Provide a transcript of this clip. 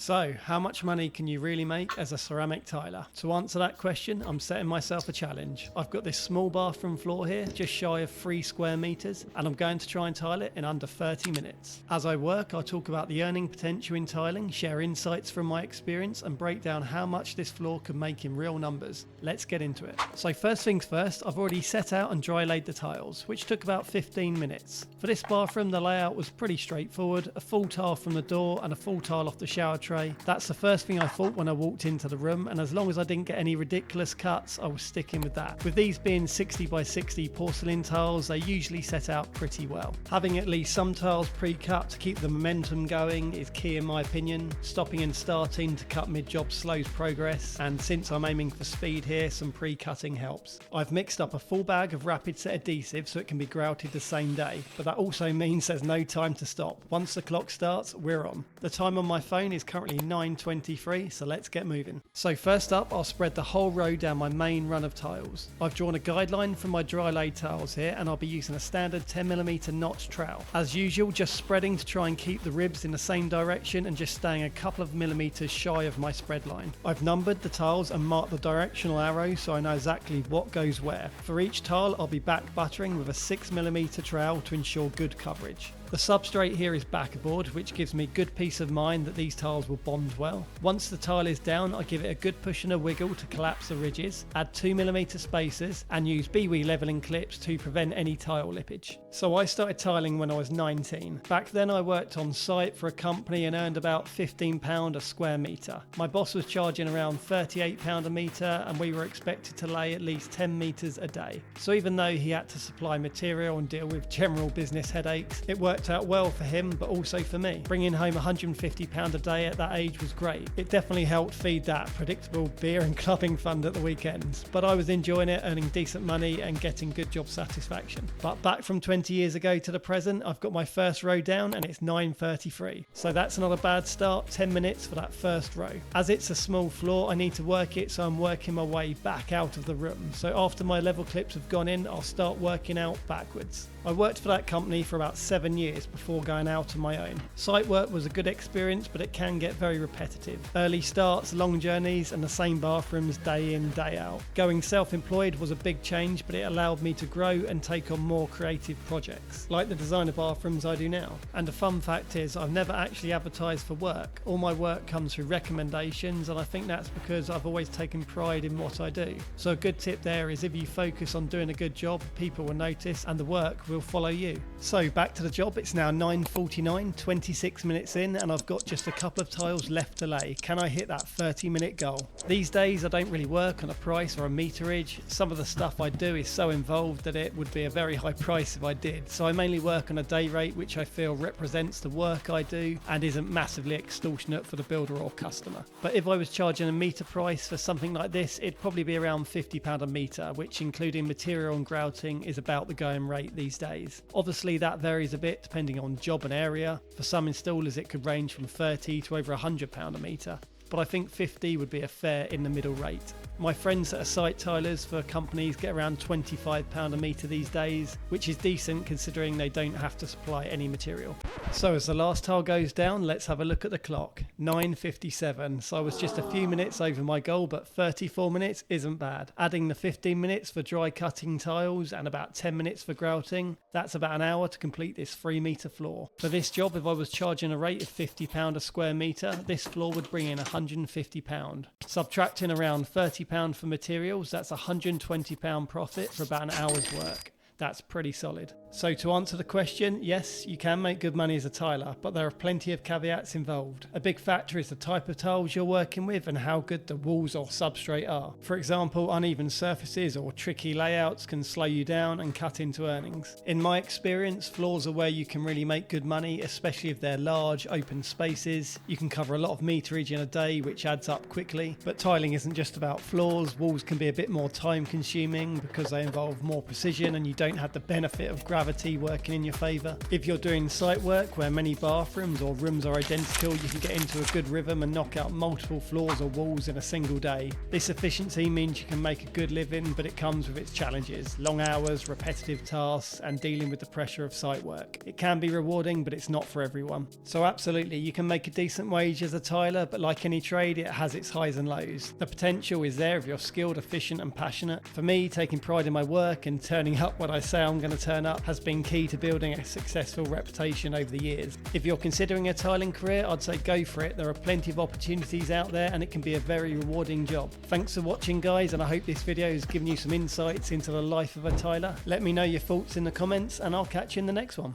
So, how much money can you really make as a ceramic tiler? To answer that question, I'm setting myself a challenge. I've got this small bathroom floor here, just shy of 3 square meters, and I'm going to try and tile it in under 30 minutes. As I work, I'll talk about the earning potential in tiling, share insights from my experience, and break down how much this floor could make in real numbers. Let's get into it. So first things first, I've already set out and dry laid the tiles, which took about 15 minutes. For this bathroom, the layout was pretty straightforward, a full tile from the door and a full tile off the shower tray. That's the first thing I thought when I walked into the room, and as long as I didn't get any ridiculous cuts, I was sticking with that. With these being 60 by 60 porcelain tiles, they usually set out pretty well. Having at least some tiles pre-cut to keep the momentum going is key in my opinion. Stopping and starting to cut mid-job slows progress, and since I'm aiming for speed here, some pre-cutting helps. I've mixed up a full bag of rapid set adhesive so it can be grouted the same day, but that also means there's no time to stop. Once the clock starts, we're on. The time on my phone is currently 9:23, so let's get moving. So first up, I'll spread the whole row down my main run of tiles. I've drawn a guideline for my dry laid tiles here, and I'll be using a standard 10mm notch trowel. As usual, just spreading to try and keep the ribs in the same direction and just staying a couple of millimeters shy of my spread line. I've numbered the tiles and marked the directional arrows so I know exactly what goes where. For each tile, I'll be back buttering with a 6mm trowel to ensure good coverage. The substrate here is Backerboard, which gives me good peace of mind that these tiles will bond well. Once the tile is down, I give it a good push and a wiggle to collapse the ridges, add 2mm spacers, and use BWE levelling clips to prevent any tile lippage. So I started tiling when I was 19. Back then I worked on site for a company and earned about £15 a square metre. My boss was charging around £38 a metre, and we were expected to lay at least 10 metres a day. So even though he had to supply material and deal with general business headaches, it worked out well for him, but also for me. Bringing home £150 a day at that age was great. It definitely helped feed that predictable beer and clubbing fund at the weekends, but I was enjoying it, earning decent money and getting good job satisfaction. But back from 20 years ago to the present, I've got my first row down and it's 9:33. So that's not a bad start, 10 minutes for that first row. As it's a small floor, I need to work it, so I'm working my way back out of the room. So after my level clips have gone in, I'll start working out backwards. I worked for that company for about 7 years before going out on my own. Site work was a good experience, but it can get very repetitive. Early starts, long journeys, and the same bathrooms day in, day out. Going self-employed was a big change, but it allowed me to grow and take on more creative projects, like the design of bathrooms I do now. And the fun fact is, I've never actually advertised for work. All my work comes through recommendations, and I think that's because I've always taken pride in what I do. So a good tip there is if you focus on doing a good job, people will notice and the work will follow you. So back to the job. It's now 9:49, 26 minutes in, and I've got just a couple of tiles left to lay. Can I hit that 30-minute goal? These days I don't really work on a price or a meterage. Some of the stuff I do is so involved that it would be a very high price if I did. So I mainly work on a day rate which I feel represents the work I do and isn't massively extortionate for the builder or customer. But if I was charging a metre price for something like this, it'd probably be around £50 a metre, which including material and grouting is about the going rate these days. Obviously that varies a bit depending on job and area. For some installers it could range from 30 to over £100 a metre, but I think 50 would be a fair in the middle rate. My friends that are site tilers for companies get around £25 a metre these days, which is decent considering they don't have to supply any material. So as the last tile goes down, let's have a look at the clock. 9:57, so I was just a few minutes over my goal, but 34 minutes isn't bad. Adding the 15 minutes for dry cutting tiles and about 10 minutes for grouting, that's about an hour to complete this 3-metre floor. For this job, if I was charging a rate of £50 a square metre, this floor would bring in £150. Subtracting around £30 for materials, that's £120 profit for about an hour's work. That's pretty solid. So to answer the question, yes, you can make good money as a tiler, but there are plenty of caveats involved. A big factor is the type of tiles you're working with and how good the walls or substrate are. For example, uneven surfaces or tricky layouts can slow you down and cut into earnings. In my experience, floors are where you can really make good money, especially if they're large, open spaces. You can cover a lot of meterage in a day, which adds up quickly. But tiling isn't just about floors. Walls can be a bit more time consuming because they involve more precision and you don't have the benefit of gravity working in your favour. If you're doing site work where many bathrooms or rooms are identical, you can get into a good rhythm and knock out multiple floors or walls in a single day. This efficiency means you can make a good living, but it comes with its challenges: long hours, repetitive tasks, and dealing with the pressure of site work. It can be rewarding, but it's not for everyone. So absolutely, you can make a decent wage as a tiler, but like any trade, it has its highs and lows. The potential is there if you're skilled, efficient, and passionate. For me, taking pride in my work and turning up when I say I'm going to turn up has been key to building a successful reputation over the years. If you're considering a tiling career, I'd say go for it. There are plenty of opportunities out there and it can be a very rewarding job. Thanks for watching, guys, and I hope this video has given you some insights into the life of a tiler. Let me know your thoughts in the comments and I'll catch you in the next one.